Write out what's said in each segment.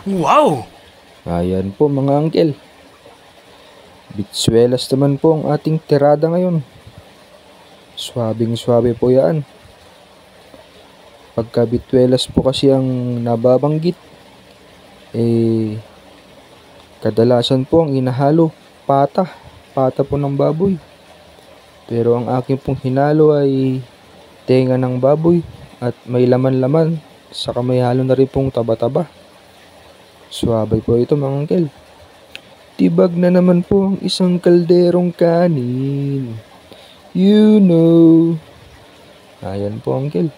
Wow! Ayan po mga uncle. Bitsuelas naman po ang ating tirada ngayon. Swabing swabe po yan. Pagka bitsuelas po kasi ang nababanggit, kadalasan po ang inahalo pata po ng baboy. Pero ang akin pong hinalo ay tenga ng baboy at may laman-laman, saka may halo na rin pong taba-taba. Swabay po ito mga uncle. Tibag na naman po ang isang kalderong kanin. You know. Ayan po uncle.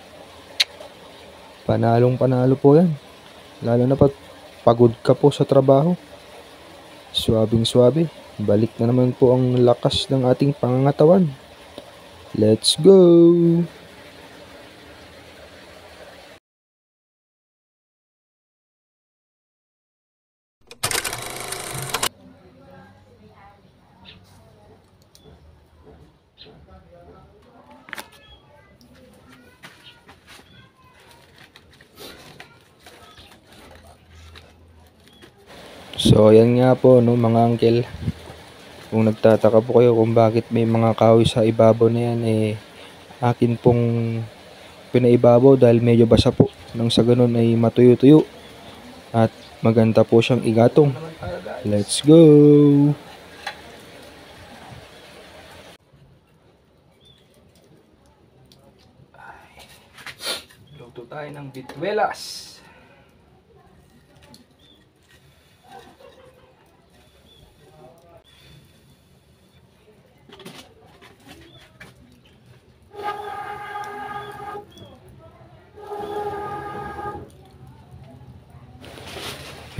Panalong panalo po yan. Lalo na pagod ka po sa trabaho. Swabing swabe. Balik na naman po ang lakas ng ating pangangatawan. Let's go! So ayan nga po no mga uncle. Kung nagtataka po kayo kung bakit may mga kahoy sa ibabaw na yan, akin pong pinaibabaw dahil medyo basa po. Nang sa ganun ay matuyo-tuyo at maganda po siyang igatong. Let's go! Luto tayo ng bitwelas.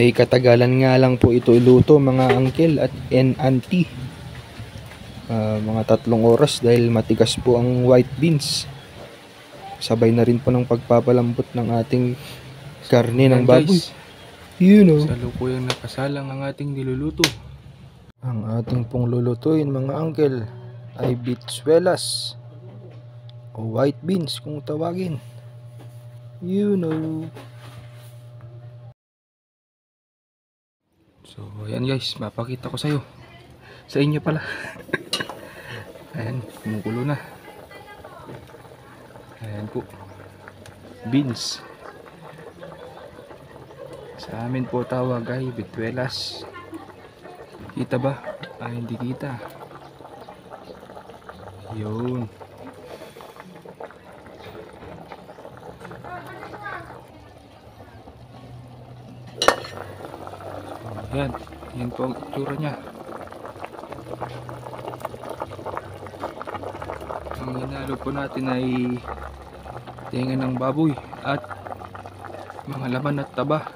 May katagalan nga lang po ito iluto mga uncle at auntie. Mga 3 oras dahil matigas po ang white beans. Sabay na rin po ng pagpapalambot ng ating karne ng baboy. You know. Salukuyang nakasalang ang ating niluluto. Ang ating pong lulutuin mga uncle ay bitsuelas o white beans kung tawagin. You know. So ayan guys, mapakita ko sa inyo pala. Ayan, kumukulo na. Ayan po, beans. Sa amin po tawag ay bitwelas. Kita ba? Ay hindi kita. Yun. Ayan, yan po ang itsura nya. Ang hinalo po natin ay tenga ng baboy at mga laman at taba.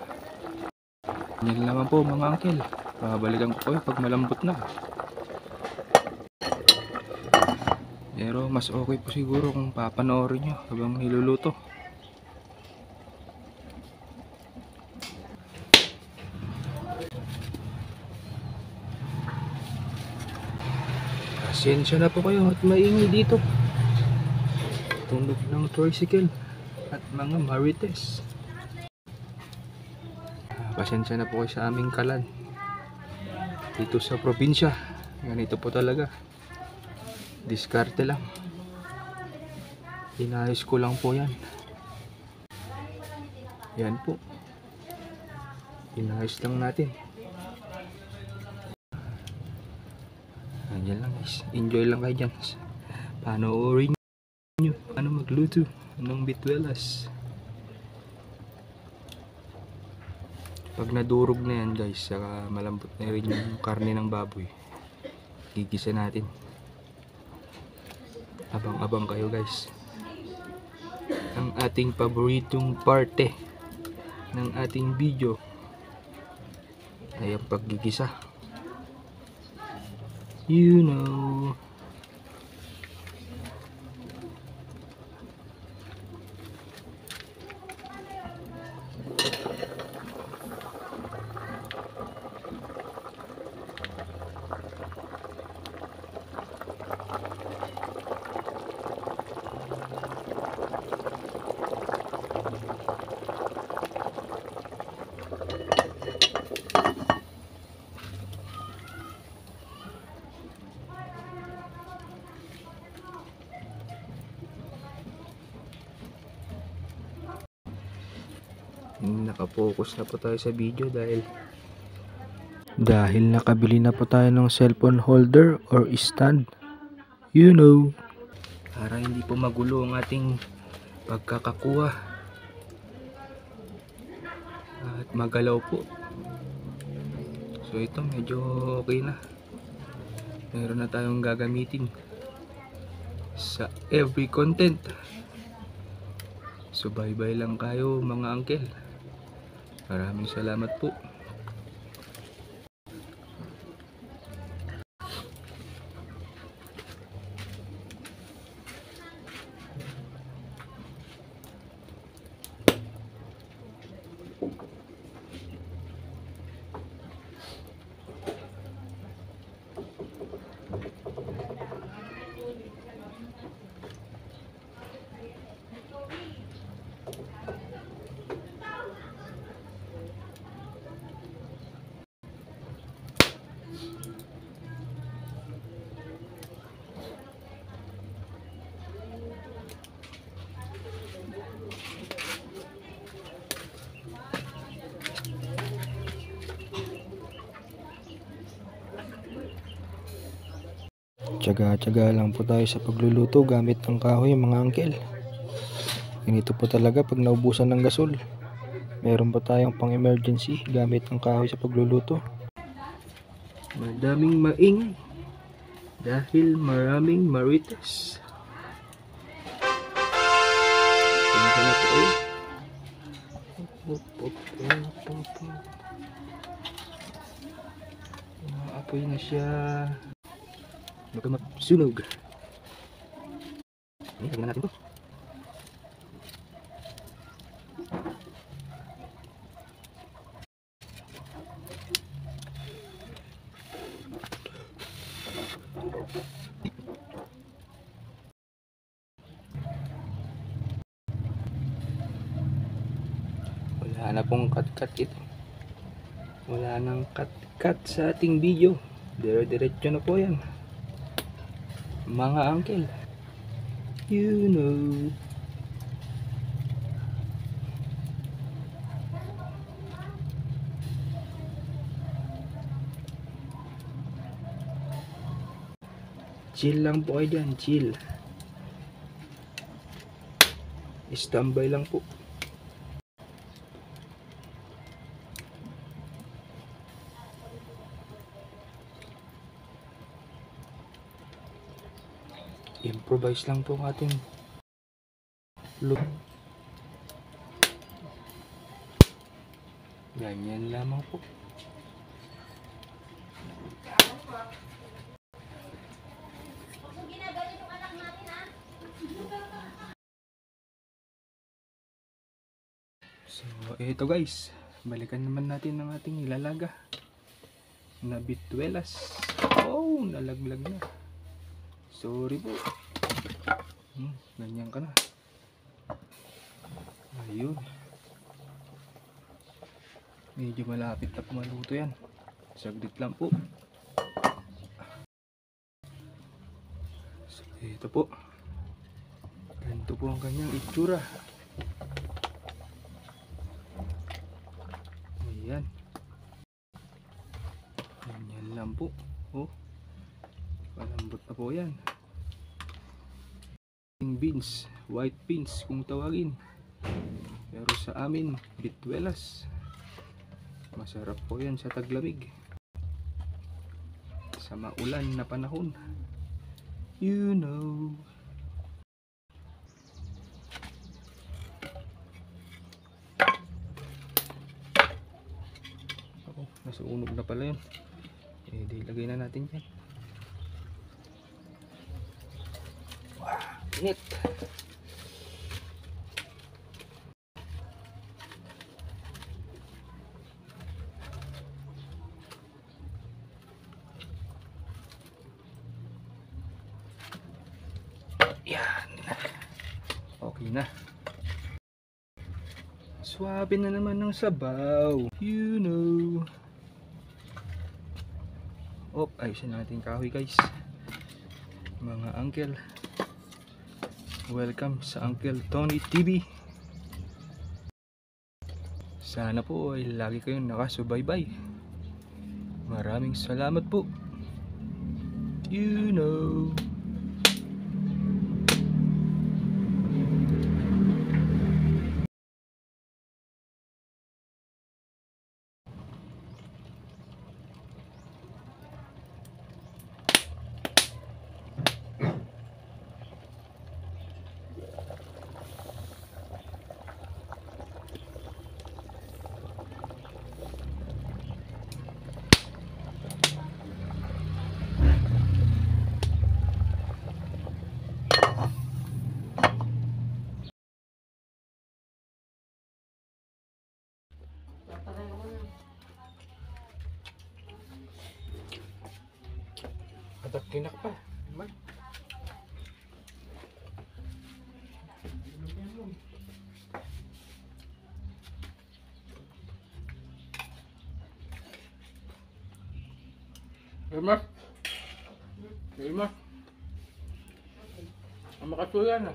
Yan naman po mga uncle. Babalikan ko kayo pag malambot na. Pero mas okay po siguro kung papanoorin nyo habang niluluto. Pasensya na po kayo at maingay dito. Tunog ng tricycle at mga marites. Pasensya na po kayo sa aming kalan. Dito sa probinsya, ganito po talaga. Diskarte lang. Inayos ko lang po yan. Yan po. Inayos lang natin. Yan lang guys. Enjoy lang kayo dyan. Panoorin nyo paano magluto ng bitwelas. Pag nadurog na yan guys, saka malambot na rin yung karne ng baboy, gigisa natin. Abang-abang kayo guys. Ang ating paboritong parte ng ating video ay ang paggigisa. You know. Nakapokus na po tayo sa video dahil nakabili na po tayo ng cellphone holder or stand. Para hindi po magulo ang ating pagkakakuha at magalaw po. So ito medyo okay na. Meron na tayong gagamitin sa every content. So bye-bye lang kayo mga uncle. Maraming salamat po. Tiyaga-tiyaga lang po tayo sa pagluluto gamit ng kahoy mga uncle. Ganito po talaga pag naubusan ng gasol. Meron pa tayong pang emergency gamit ng kahoy sa pagluluto. Madaming maingay dahil maraming marites. Punta na po ulit. Apoy na siya. Baka magsunog. Tingnan natin to. Wala na pong cut-cut ito. Wala nang cut-cut sa ating video. Dire-diretso na po yan. Mga uncle, chill lang po kayo dyan, chill. Standby lang po. Improvise lang po ang ating look. Ganyan lamang po. So ito guys, balikan naman natin ang ating ilalaga na bituelas. Oh, nalaglag na. Sorry po. Ganyan ka na. Ayun. Medyo malapit na pumaluto yan. Saglit lang po. So, ito po. Ganito po ang kanyang itsura. Ayan. Ganyan lang po. Oh. Palambot na po yan. Beans, white beans kung tawagin. Pero sa amin, bituelas. Masarap po yan sa taglamig. Sa maulan na panahon. Oh, nasunog na pala yun. Di lagay na natin yan. Init. Yan. Okay na. Swabe na naman ng sabaw. Oh, ayusin natin kahoy guys. Mga uncle. Welcome sa Uncle Tony TV. Sana po ay lagi kayong nakasubaybay. Maraming salamat po. You know. Patakinak pa. Irma? Irma? Ang makasuya na.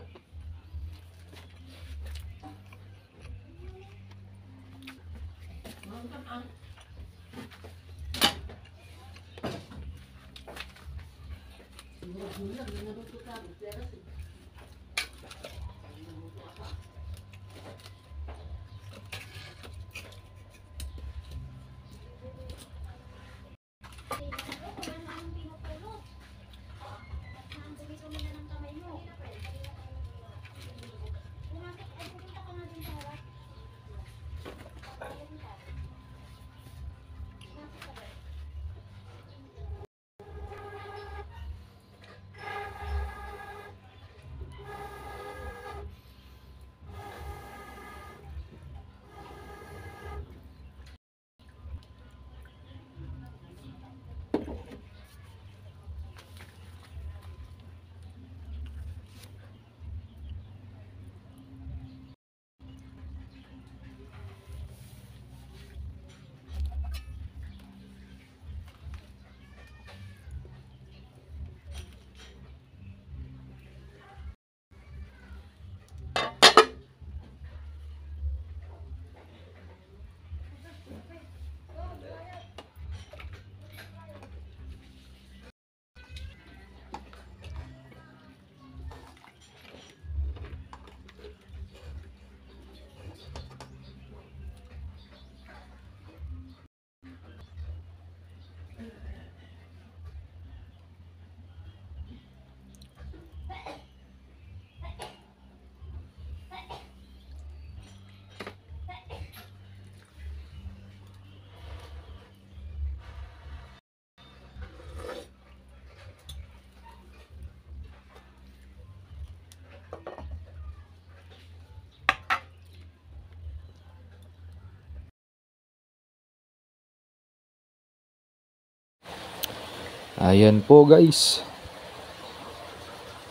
Ayan po guys.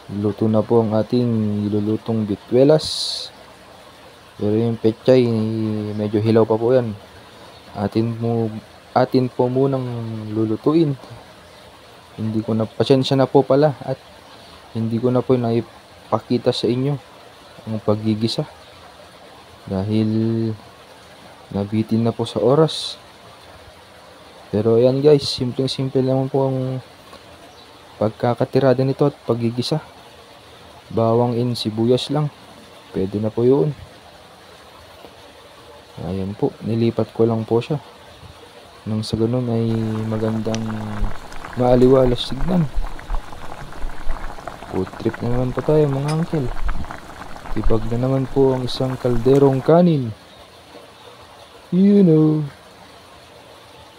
Luto na po ang ating ilulutong bitwelas. Pero yung pechay, medyo hilaw pa po yan. Atin po munang lulutuin. Hindi ko na, pasensya na po pala. At hindi ko na po naipakita sa inyo ang paggigisa. Dahil nabitin na po sa oras. Pero ayan guys, simpleng-simple lang po ang pagkakatirada nito at paggigisa. Bawang in sibuyas lang. Pwede na po yun. Ayan po, nilipat ko lang po siya. Nang sa ganun ay magandang maaliwalas tignan. Food trip na naman po tayo mga uncle. Tipag na naman po ang isang kalderong kanin. You know.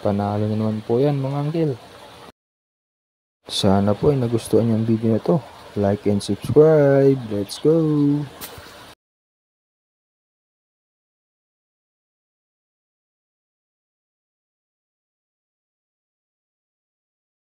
Panalo na naman po yan mga uncle. Sana po ay nagustuhan niyo ang video na to. Like and subscribe. Let's go!